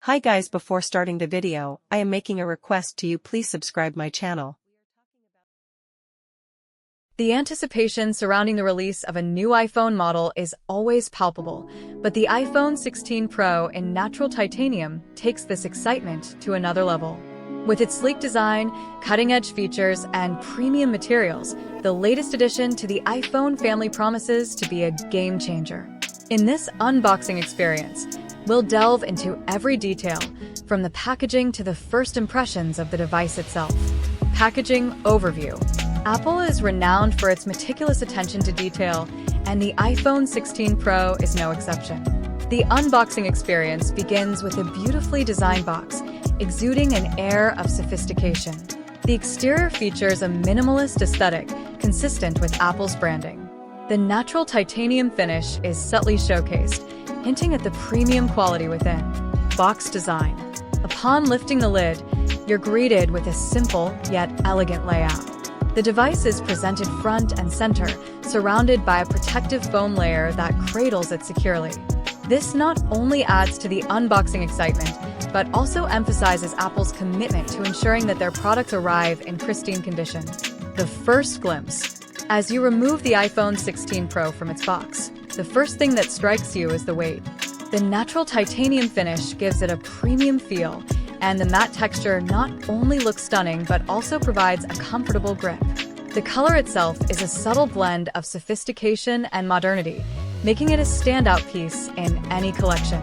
Hi guys, before starting the video, I am making a request to you, please subscribe my channel. The anticipation surrounding the release of a new iPhone model is always palpable, but the iPhone 16 Pro in natural titanium takes this excitement to another level. With its sleek design, cutting-edge features, and premium materials, the latest addition to the iPhone family promises to be a game-changer. In this unboxing experience, we'll delve into every detail, from the packaging to the first impressions of the device itself. Packaging overview. Apple is renowned for its meticulous attention to detail, and the iPhone 16 Pro is no exception. The unboxing experience begins with a beautifully designed box, exuding an air of sophistication. The exterior features a minimalist aesthetic, consistent with Apple's branding. The natural titanium finish is subtly showcased, hinting at the premium quality within. Box design. Upon lifting the lid, you're greeted with a simple yet elegant layout. The device is presented front and center, surrounded by a protective foam layer that cradles it securely. This not only adds to the unboxing excitement, but also emphasizes Apple's commitment to ensuring that their products arrive in pristine condition. The first glimpse. As you remove the iPhone 16 Pro from its box, the first thing that strikes you is the weight. The natural titanium finish gives it a premium feel, and the matte texture not only looks stunning but also provides a comfortable grip. The color itself is a subtle blend of sophistication and modernity, making it a standout piece in any collection.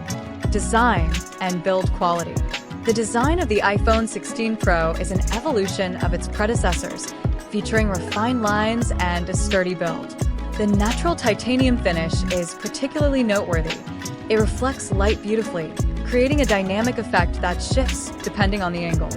Design and build quality. The design of the iPhone 16 Pro is an evolution of its predecessors, featuring refined lines and a sturdy build. The natural titanium finish is particularly noteworthy. It reflects light beautifully, creating a dynamic effect that shifts depending on the angle.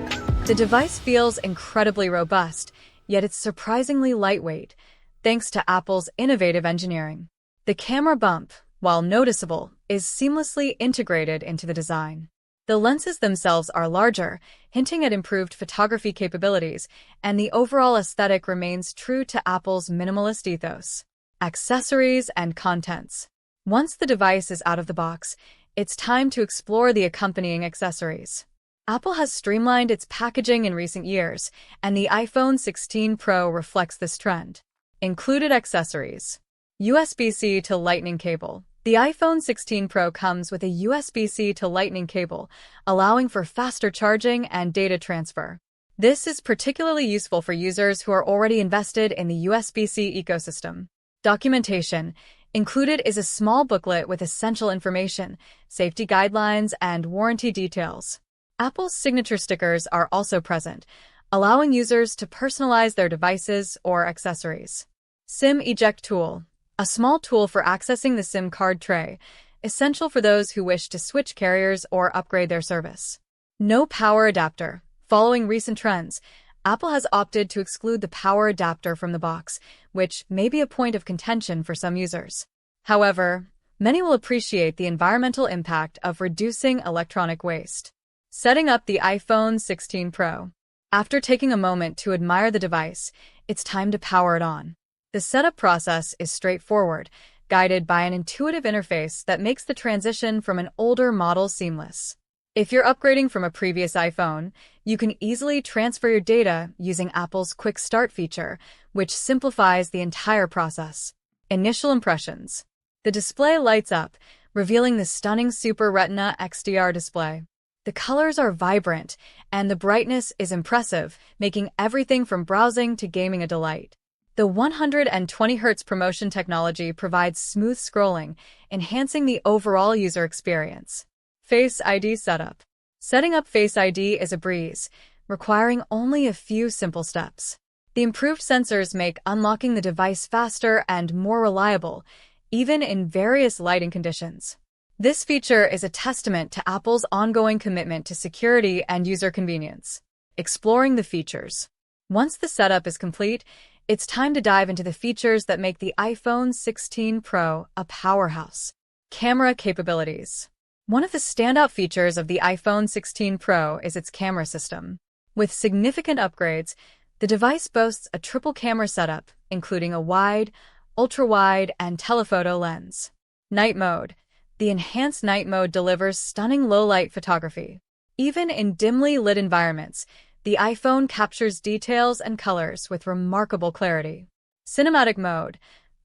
The device feels incredibly robust, yet it's surprisingly lightweight, thanks to Apple's innovative engineering. The camera bump, while noticeable, is seamlessly integrated into the design. The lenses themselves are larger, hinting at improved photography capabilities, and the overall aesthetic remains true to Apple's minimalist ethos. Accessories and contents. Once the device is out of the box, it's time to explore the accompanying accessories. Apple has streamlined its packaging in recent years, and the iPhone 16 Pro reflects this trend. Included accessories. USB-C to Lightning cable. The iPhone 16 Pro comes with a USB-C to Lightning cable, allowing for faster charging and data transfer. This is particularly useful for users who are already invested in the USB-C ecosystem. Documentation. Included is a small booklet with essential information, safety guidelines, and warranty details. Apple's signature stickers are also present, allowing users to personalize their devices or accessories. SIM eject tool. A small tool for accessing the SIM card tray, essential for those who wish to switch carriers or upgrade their service. No power adapter. Following recent trends, Apple has opted to exclude the power adapter from the box, which may be a point of contention for some users. However, many will appreciate the environmental impact of reducing electronic waste. Setting up the iPhone 16 Pro. After taking a moment to admire the device, it's time to power it on. The setup process is straightforward, guided by an intuitive interface that makes the transition from an older model seamless. If you're upgrading from a previous iPhone, you can easily transfer your data using Apple's Quick Start feature, which simplifies the entire process. Initial impressions. The display lights up, revealing the stunning Super Retina XDR display. The colors are vibrant, and the brightness is impressive, making everything from browsing to gaming a delight. The 120 Hz ProMotion technology provides smooth scrolling, enhancing the overall user experience. Face ID setup. Setting up Face ID is a breeze, requiring only a few simple steps. The improved sensors make unlocking the device faster and more reliable, even in various lighting conditions. This feature is a testament to Apple's ongoing commitment to security and user convenience. Exploring the features. Once the setup is complete, it's time to dive into the features that make the iPhone 16 Pro a powerhouse. Camera capabilities. One of the standout features of the iPhone 16 Pro is its camera system. With significant upgrades, the device boasts a triple camera setup, including a wide, ultra-wide, and telephoto lens. Night mode. The enhanced night mode delivers stunning low-light photography. Even in dimly lit environments, the iPhone captures details and colors with remarkable clarity. Cinematic mode.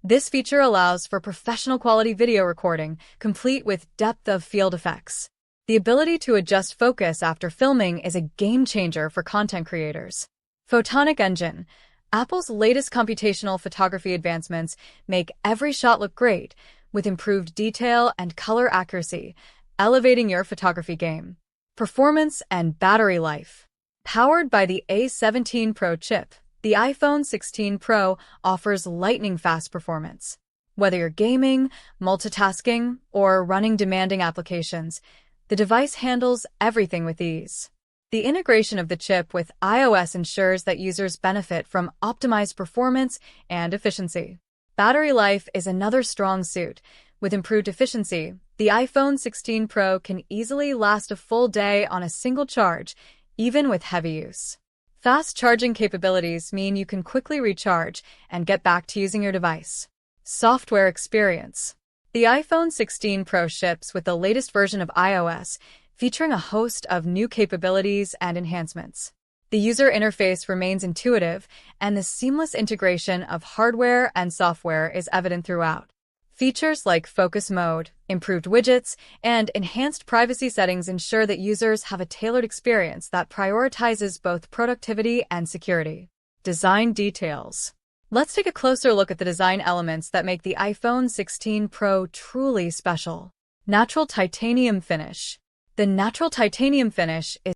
This feature allows for professional-quality video recording, complete with depth of field effects. The ability to adjust focus after filming is a game-changer for content creators. Photonic engine. Apple's latest computational photography advancements make every shot look great, with improved detail and color accuracy, elevating your photography game. Performance and battery life. Powered by the A17 Pro chip, the iPhone 16 Pro offers lightning-fast performance. Whether you're gaming, multitasking, or running demanding applications, the device handles everything with ease. The integration of the chip with iOS ensures that users benefit from optimized performance and efficiency. Battery life is another strong suit. With improved efficiency, the iPhone 16 Pro can easily last a full day on a single charge, even with heavy use. Fast charging capabilities mean you can quickly recharge and get back to using your device. Software experience. The iPhone 16 Pro ships with the latest version of iOS, featuring a host of new capabilities and enhancements. The user interface remains intuitive, and the seamless integration of hardware and software is evident throughout. Features like focus mode, improved widgets, and enhanced privacy settings ensure that users have a tailored experience that prioritizes both productivity and security. Design details. Let's take a closer look at the design elements that make the iPhone 16 Pro truly special. Natural titanium finish. The natural titanium finish is